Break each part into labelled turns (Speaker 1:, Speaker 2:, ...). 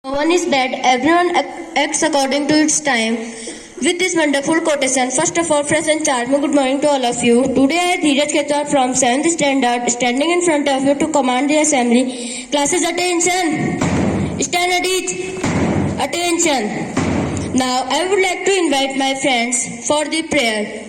Speaker 1: No one is bad, everyone acts according to its time. With this wonderful quotation, first of all, fresh and charming good morning to all of you. Today I, Dheeraj Khetwal from 7th standard, standing in front of you to command the assembly. Classes, attention! Stand at each. Attention! Now I would like to invite my friends for the prayer.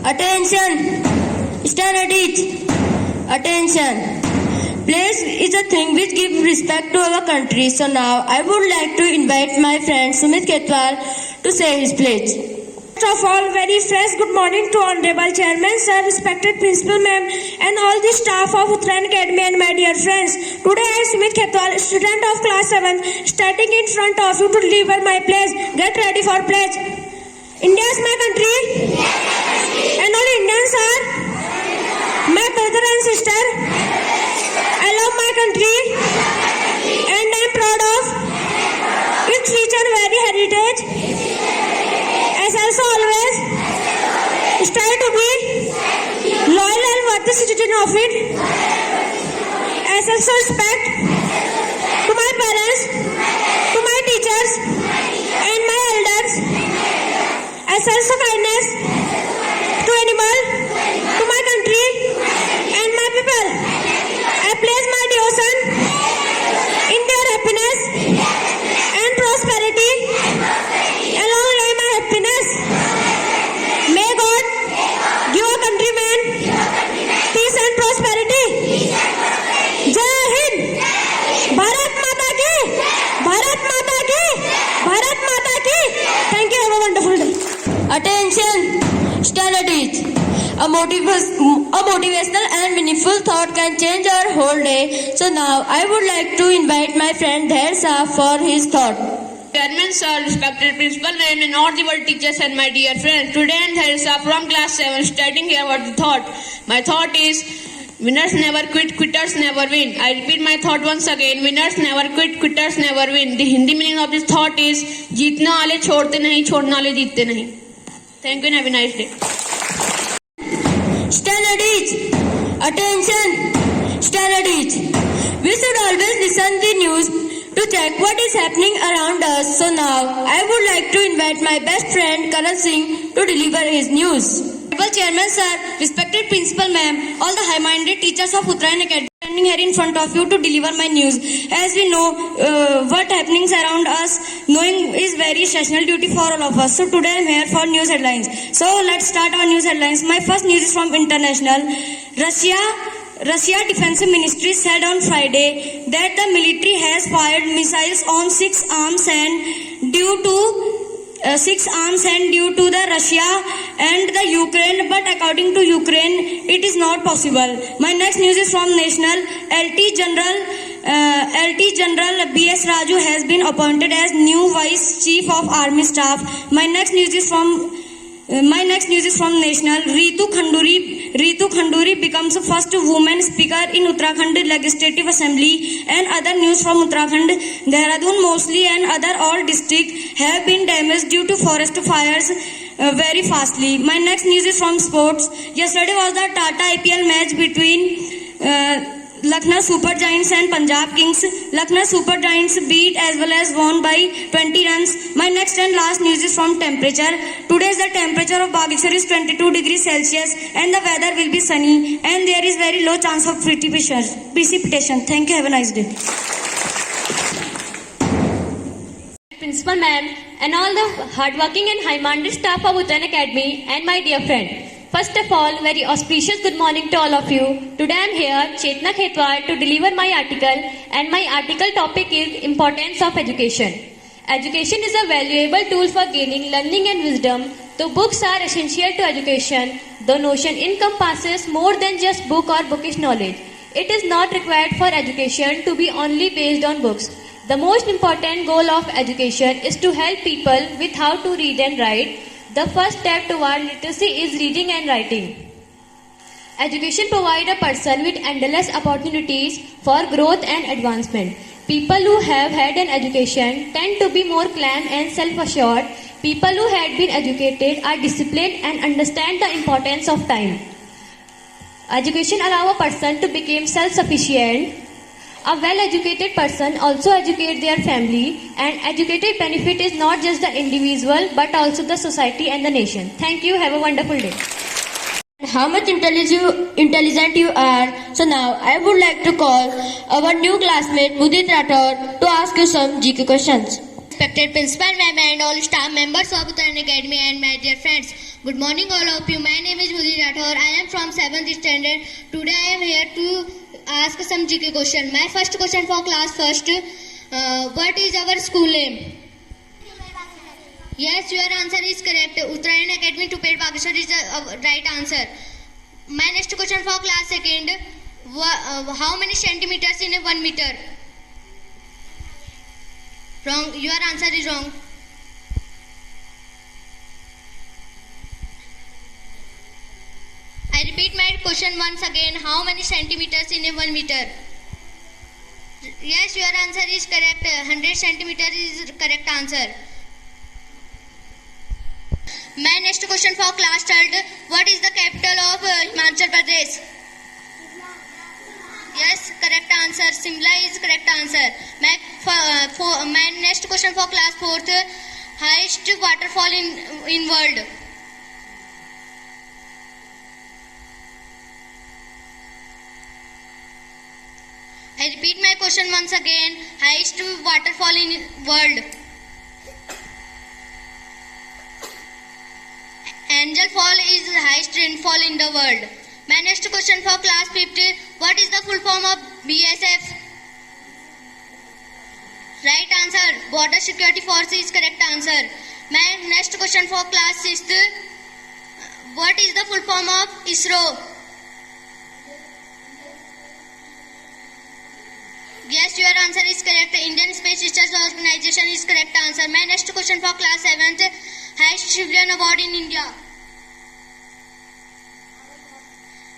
Speaker 1: Attention! Stand at each. Attention! Place is a thing which gives respect to our country. So now I would like to invite my friend Sumit Khetwal to say his pledge.
Speaker 2: First of all, very fresh good morning to Honorable Chairman, Sir, respected Principal Ma'am, and all the staff of Uttarayan Academy and my dear friends. Today I, Sumit Khetwal, student of class 7, standing in front of you to deliver my pledge. Get ready for pledge. India is my country, and all Indians are my brother and sister. I love my country, and I am proud of its rich and varied heritage. As also always strive to be loyal and worthy citizen of it. As also respect to my parents, to my teachers, and my elders. As also kindness to animal, to my country, and my people. I place my devotion in their happiness and prosperity. Along with my happiness, may God give our countrymen peace and prosperity. Jai Hind! Bharat Mata ki! Bharat Mata ki! Bharat Mata ki! Thank you. Have a wonderful day.
Speaker 1: Attention! Stand at each. A motivational and meaningful thought can change our whole day. So now I would like to invite my friend Dhair Shah for his thought.
Speaker 3: Chairman sir, respected principal ma'am, and all the world teachers and my dear friends. Today I am Dhair Shah from class 7, studying here what the thought. My thought is, winners never quit, quitters never win. I repeat my thought once again, winners never quit, quitters never win. The Hindi meaning of this thought is, जीतने वाले छोड़ते नहीं, छोड़ने वाले जीतते नहीं. Thank you and have a nice day.
Speaker 1: Stand at each. Attention. Stand at each. We should always listen the news to check what is happening around us. So now I would like to invite my best friend Karan Singh to deliver his news.
Speaker 4: Honorable Chairman Sir, respected Principal Ma'am, all the high-minded teachers of Uttarayan Academy standing here in front of you to deliver my news. As we know, what happenings around us, knowing is very essential duty for all of us. So today I am here for news headlines. So let's start our news headlines. My first news is from international. Russia Defense Ministry said on Friday that the military has fired missiles on six arms and due to the Russia and the Ukraine, but according to Ukraine, it is not possible. My next news is from National. LT General B.S. Raju has been appointed as new Vice Chief of Army Staff. My next news is from National. Ritu Khanduri becomes the first woman speaker in Uttarakhand Legislative Assembly. And other news from Uttarakhand, Dehradun, Mostly and other all districts have been damaged due to forest fires very fastly. My next news is from sports. Yesterday was the Tata IPL match between Lucknow Super Giants and Punjab Kings. Lucknow Super Giants beat as well as won by 20 runs. My next and last news is from temperature. Today's the temperature of Bageshwar is 22 degrees Celsius and the weather will be sunny and there is very low chance of precipitation. Thank you. Have a nice day.
Speaker 5: Principal ma'am and all the hardworking and high-minded staff of Uttarayan Academy and my dear friend. First of all, very auspicious good morning to all of you. Today I am here, Chetna Khetwal, to deliver my article, and my article topic is Importance of Education. Education is a valuable tool for gaining learning and wisdom. Though books are essential to education, the notion encompasses more than just book or bookish knowledge. It is not required for education to be only based on books. The most important goal of education is to help people with how to read and write. The first step toward literacy is reading and writing. Education provides a person with endless opportunities for growth and advancement. People who have had an education tend to be more calm and self-assured. People who had been educated are disciplined and understand the importance of time. Education allows a person to become self-sufficient. A well-educated person also educates their family, and educated benefit is not just the individual but also the society and the nation. Thank you. Have a wonderful day.
Speaker 1: How much intelligent you are. So now I would like to call our new classmate Mudit Rathod to ask you some GK questions.
Speaker 6: Respected Principal Ma'am and all staff members of Uttarayan Academy and my dear friends. Good morning all of you. My name is Mudit Rathod. I am from 7th standard. Today I am here to ask some GK question. My first question for class first. What is our school name? Yes, your answer is correct. Uttarayan Academy to Ped Bageshwar is the right answer. My next question for class second. How many centimeters in a 1 meter? Wrong. Your answer is wrong. I repeat my question once again. How many centimeters in a 1 meter? Yes, your answer is correct. 100 centimeters is correct answer. My next question for class third. What is the capital of Himachal Pradesh? Yes, correct answer. Simla is correct answer. My next question for class fourth. Highest waterfall in world. I repeat my question once again. Highest waterfall in world. Angel Fall is the highest rainfall in the world. My next question for class 5th. What is the full form of BSF? Right answer. Border Security Force is correct answer. My next question for class 6th. What is the full form of ISRO? Yes, your answer is correct. Indian Space Research Organization is correct answer. My next question for class 7th. Highest civilian award in India.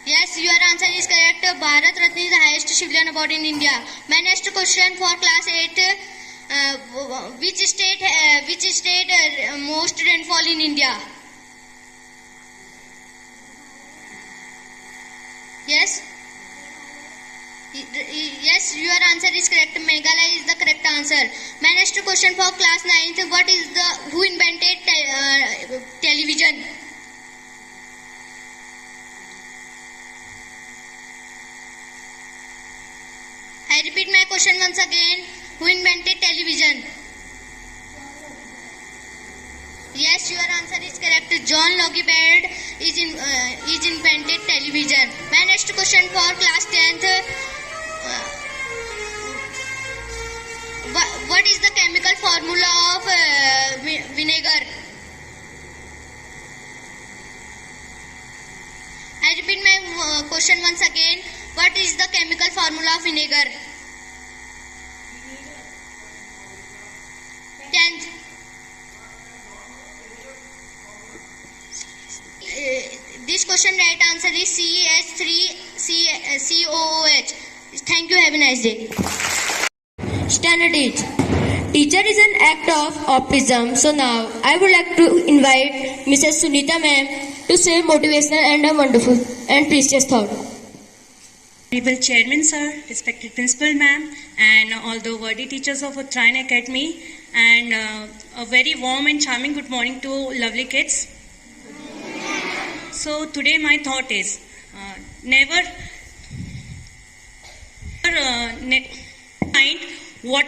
Speaker 6: Yes, your answer is correct. Bharat Ratna is the highest civilian award in India. My next question for class 8. Which state most rainfall in India? Yes. Yes, your answer is correct. Meghalaya is the correct answer. My next question for class 9th. Who invented television? I repeat my question once again. Who invented television? Yes, your answer is correct. John Logie Baird is invented television. My next question for class 10th. What is the chemical formula of vinegar? I repeat my question once again. What is the chemical formula of vinegar? 10th. This question right answer is CH3COOH. Thank you. Have a nice day.
Speaker 1: Standard 8. Teacher is an act of optimism. So now I would like to invite Mrs. Sunita ma'am to say motivational and a wonderful and precious thought.
Speaker 7: Honorable Chairman Sir, respected Principal Ma'am, and all the worthy teachers of Uttarayan Academy, and a very warm and charming good morning to lovely kids. So today my thought is never mind what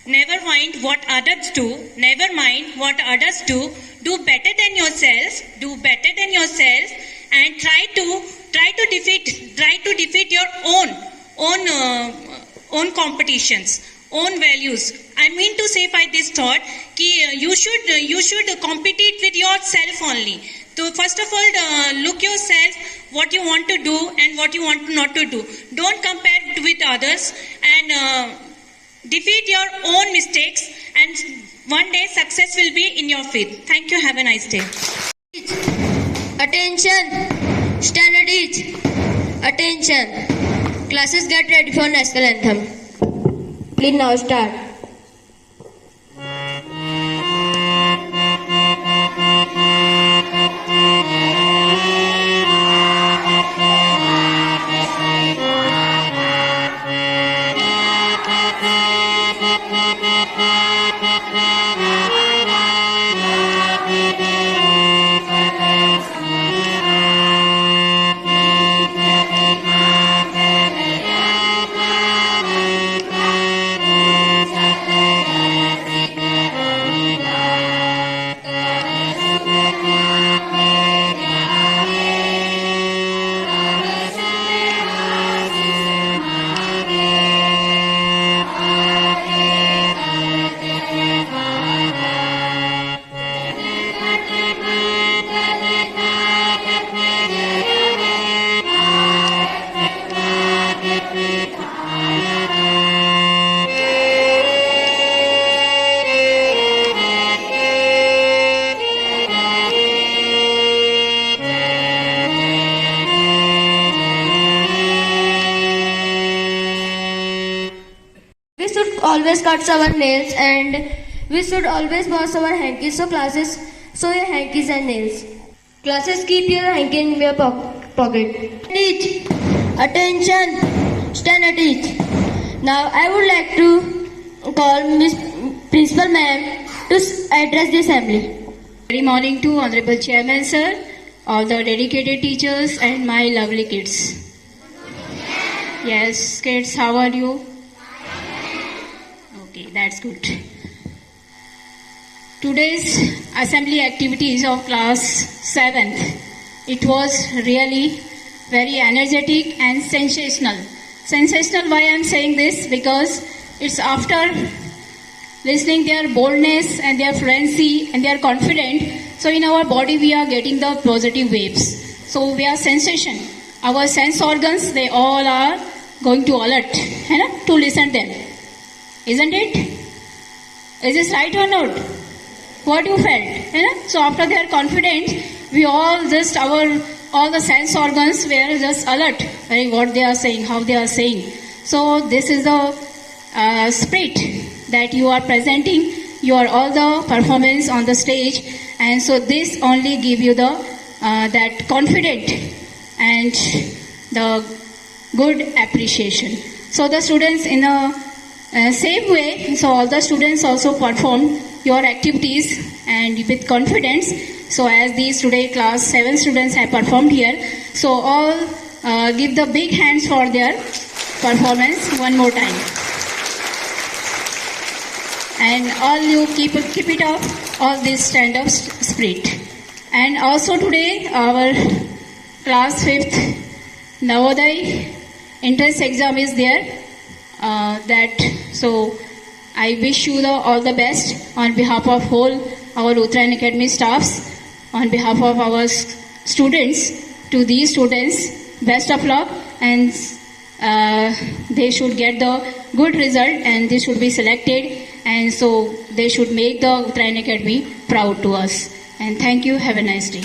Speaker 7: never mind what others do. Never mind what others do. Do better than yourself. Do better than yourself, and try to defeat your own competitions, own values. I mean to say by this thought, you should compete with yourself only. So first of all, look yourself what you want to do and what you want not to do. Don't compare it with others, and defeat your own mistakes, and one day success will be in your feet. Thank you. Have a nice day.
Speaker 1: Attention! Standard each. Attention! Classes, get ready for national anthem. Please now start. We should always cut our nails, and we should always wash our hankies. So classes, sew your hankies and nails. Classes, keep your hanky in your pocket. Teach. Attention. Stand at each. Now I would like to call Miss Principal Ma'am to address the assembly.
Speaker 8: Good morning to Honorable Chairman Sir, all the dedicated teachers, and my lovely kids. Yes, kids, how are you? Okay, that's good. Today's assembly activities of class 7th, it was really very energetic and sensational. Sensational, why I am saying this? Because it's after listening their boldness and their fluency and their confidence. So in our body we are getting the positive waves. So we are sensation. Our sense organs, they all are going to alert, to listen them. Isn't it? Is this right or not? What you felt? So after their confidence, we all all the sense organs were just alert. What they are saying, how they are saying. So this is the spirit that you are presenting. You are all the performance on the stage, and so this only give you the that confident and the good appreciation. So the students in a same way, so all the students also perform your activities and with confidence. So as these today class 7 students have performed here, so all give the big hands for their performance one more time. And all you keep it up, all this stand-up spirit. And also today our class 5th Navodaya entrance exam is there. So I wish you all the best on behalf of whole our Uttarayan Academy staffs, on behalf of our students. To these students, best of luck, and they should get the good result, and they should be selected, and so they should make the Uttarayan Academy proud to us. And thank you. Have a nice day.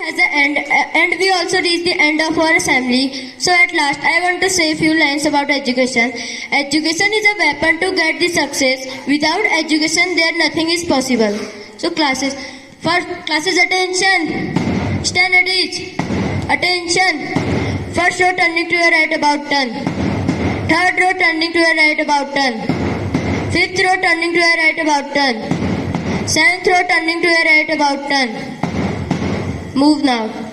Speaker 1: At the end, and we also reach the end of our assembly. So at last, I want to say a few lines about education. Education is a weapon to get the success. Without education, there nothing is possible. So classes, attention. Stand at each. Attention. First row turning to your right about turn. Third row turning to your right about turn. Fifth row turning to your right about turn. Seventh row turning to your right about turn. Move now.